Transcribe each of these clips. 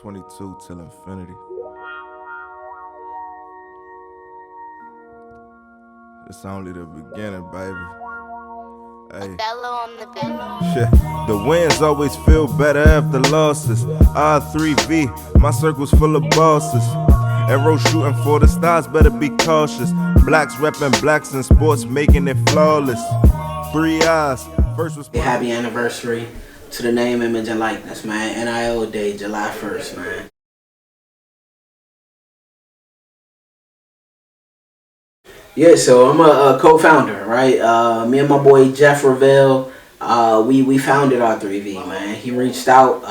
22 till infinity. It's only the beginning, baby. Hey. Shit. The wins always feel better after losses. R3V, my circle's full of bosses. Arrow shooting for the stars, better be cautious. Blacks repping blacks in sports, making it flawless. 3 eyes, first response. Happy anniversary to the name, image, and likeness, man. NIL Day, July 1st, man. Yeah, so I'm a co-founder, right? Me and my boy Jeff Ravel, we founded R3V, man. He reached out,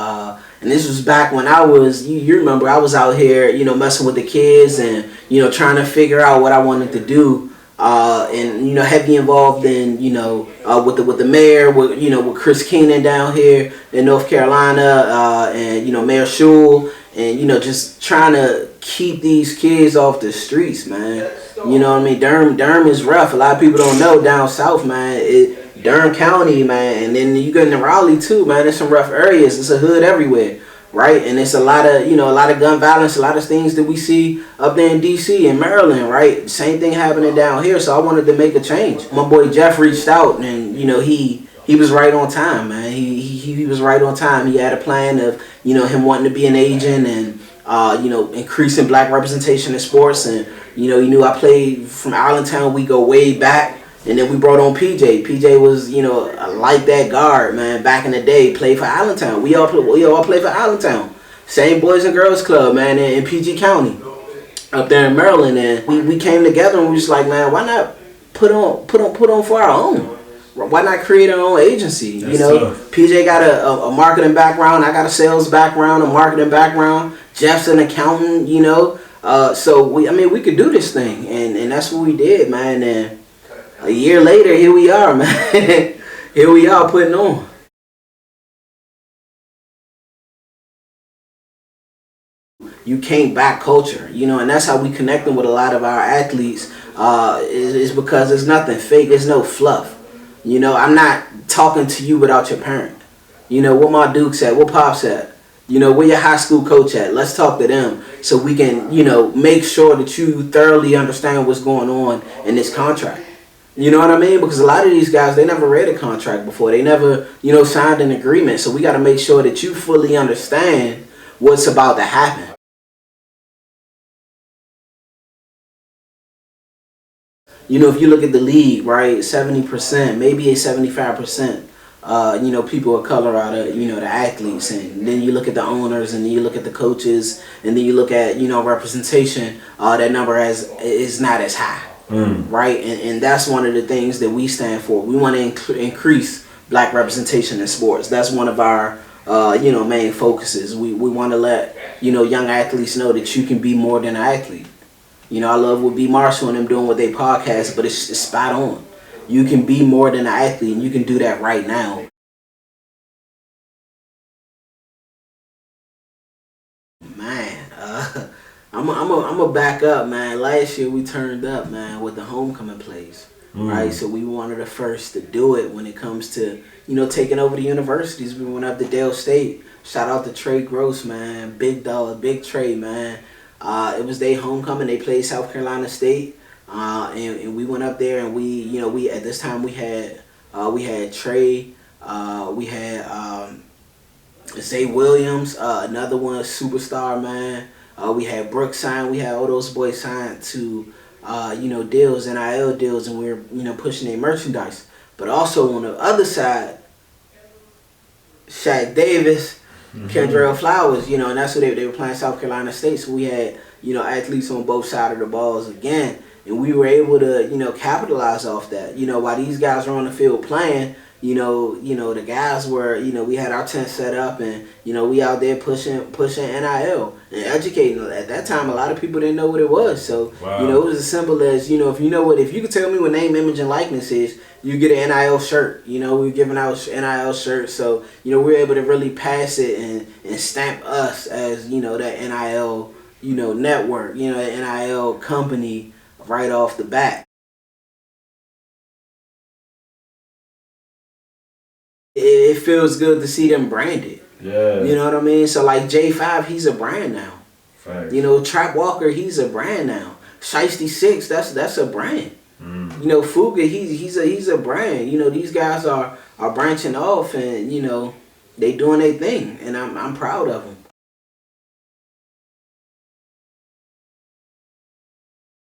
and this was back when I was, you remember, I was out here, messing with the kids and, trying to figure out what I wanted to do. And heavy involved in with the mayor, with Chris Keenan down here in North Carolina, and Mayor Shule, and just trying to keep these kids off the streets, man. You know what I mean? Durham is rough. A lot of people don't know down south, man. Durham County, man, and then you get into Raleigh too, man. There's some rough areas. It's a hood everywhere. Right, and it's a lot of gun violence, a lot of things that we see up there in DC and Maryland, right? Same thing happening down here, so I wanted to make a change. My boy Jeff reached out, and he was right on time, man. He was right on time. He had a plan of him wanting to be an agent and increasing black representation in sports, and he knew I played from Allentown. We go way back. And then we brought on PJ. PJ was, like that guard, man. Back in the day, played for Allentown. We all play for Allentown. Same Boys and Girls Club, man, in PG County, up there in Maryland. And we came together and we was like, man, why not put on for our own? Why not create our own agency? PJ got a marketing background. I got a sales background, a marketing background. Jeff's an accountant, So we could do this thing, and that's what we did, man. And a year later, here we are, man. Here we are putting on. You can't back culture, and that's how we connecting with a lot of our athletes. Is because there's nothing fake, there's no fluff. I'm not talking to you without your parent. Where my Duke's at, where Pop's at. Where your high school coach at. Let's talk to them so we can, make sure that you thoroughly understand what's going on in this contract. You know what I mean? Because a lot of these guys, they never read a contract before. They never, signed an agreement. So we got to make sure that you fully understand what's about to happen. If you look at the league, right, 70%, maybe 75%, people of color are the athletes. And then you look at the owners, and then you look at the coaches, and then you look at, representation, that number is not as high. Right, and that's one of the things that we stand for. We want to increase black representation in sports. That's one of our main focuses. We want to let young athletes know that you can be more than an athlete. I love what B. Marshall and them doing with their podcast, but it's spot on. You can be more than an athlete, and you can do that right now. Man, I'm a back up, man. Last year we turned up, man, with the homecoming plays, right? So we were one of the first to do it when it comes to, taking over the universities. We went up to Dale State. Shout out to Trey Gross, man. Big dog, big Trey, man. It was their homecoming. They played South Carolina State, and we went up there, and we at this time we had Trey, we had Zay Williams, another one, superstar, man. We had Brooks signed. We had all those boys signed to, deals, NIL deals, and we were, pushing their merchandise. But also on the other side, Shaq Davis, Kendrell Flowers, and that's who they were playing South Carolina State. So we had, athletes on both sides of the balls again, and we were able to, capitalize off that. While these guys were on the field playing, the guys were, we had our tent set up, and we out there pushing NIL and educating. At that time, a lot of people didn't know what it was. So it was as simple as if you could tell me what name, image, and likeness is, you get an NIL shirt. We were giving out NIL shirts, so we were able to really pass it and stamp us as that NIL network, that NIL company right off the bat. It feels good to see them branded. Yeah. You know what I mean? So like J5, he's a brand now. Facts. You know, Trap Walker, he's a brand now. Shiesty 6, that's a brand. You know, Fuga, he's a brand. You know, these guys are branching off, and you know, they doing their thing, and I'm proud of them.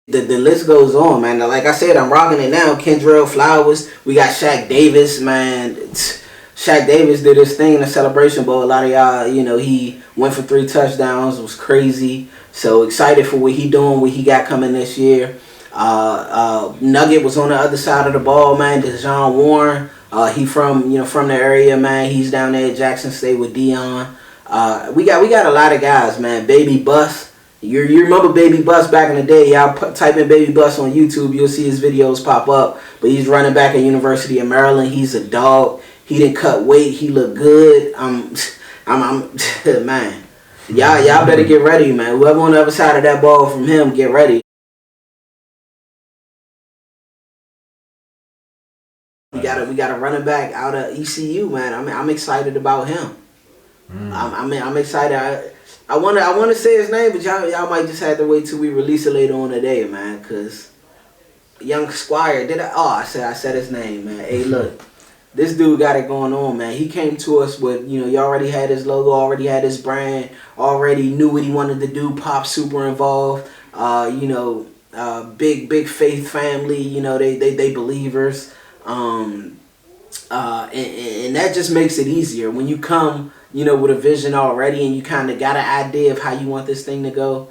The list goes on, man. Like I said, I'm rocking it now. Kendrell Flowers, we got Shaq Davis, man. Shaq Davis did his thing in the Celebration Bowl. A lot of y'all, you know, he went for 3 touchdowns. It was crazy. So excited for what he doing, what he got coming this year. Nugget was on the other side of the ball, man. Dejon Warren, he from the area, man. He's down there at Jackson State with Dion. We got a lot of guys, man. Baby Bus. You remember Baby Bus back in the day? Y'all type in Baby Bus on YouTube, you'll see his videos pop up. But he's running back at University of Maryland. He's a dog. He didn't cut weight. He looked good. I'm man. Y'all better get ready, man. Whoever on the other side of that ball from him, get ready. We got a running back out of ECU, man. I'm excited about him. I'm excited. I wanna say his name, but y'all might just have to wait till we release it later on today, man. Cause Young Squire I said his name, man. Hey, look, this dude got it going on, man. He came to us with, you know, he already had his logo, already had his brand, already knew what he wanted to do. Pop super involved. You know, big faith family. You know, they believers. And that just makes it easier when you come, you know, with a vision already, and you kind of got an idea of how you want this thing to go.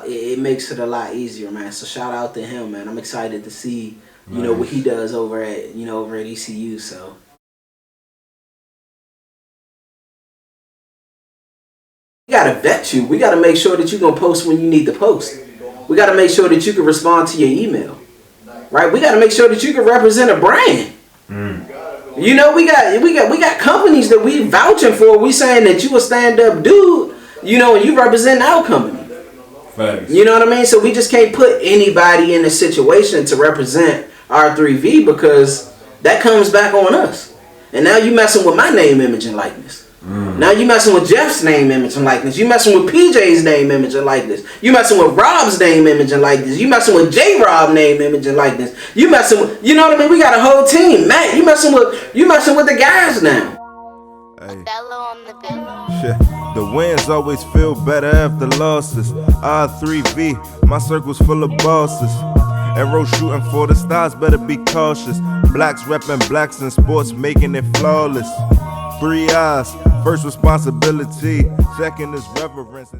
It makes it a lot easier, man. So shout out to him, man. I'm excited to see, you know, what he does over at ECU. So we gotta vet you. We gotta make sure that you're gonna post when you need to post. We gotta make sure that you can respond to your email, right? We gotta make sure that you can represent a brand. You know, we got companies that we vouching for. We saying that you a stand-up dude, you know, and you represent our company. Facts. You know what I mean? So we just can't put anybody in a situation to represent R3V, because that comes back on us. And now you messing with my name, image, and likeness. Now you messing with Jeff's name, image, and likeness. You messing with PJ's name, image, and likeness. You messing with Rob's name, image, and likeness. You messing with J-Rob name, image, and likeness. You messing with, you know what I mean? We got a whole team, man. You messing with the guys now. Hey. Shit. The wins always feel better after losses. R3V, my circle's full of bosses. Arrow shooting for the stars, better be cautious. Blacks repping blacks in sports, making it flawless. 3 eyes, first responsibility, second is reverence.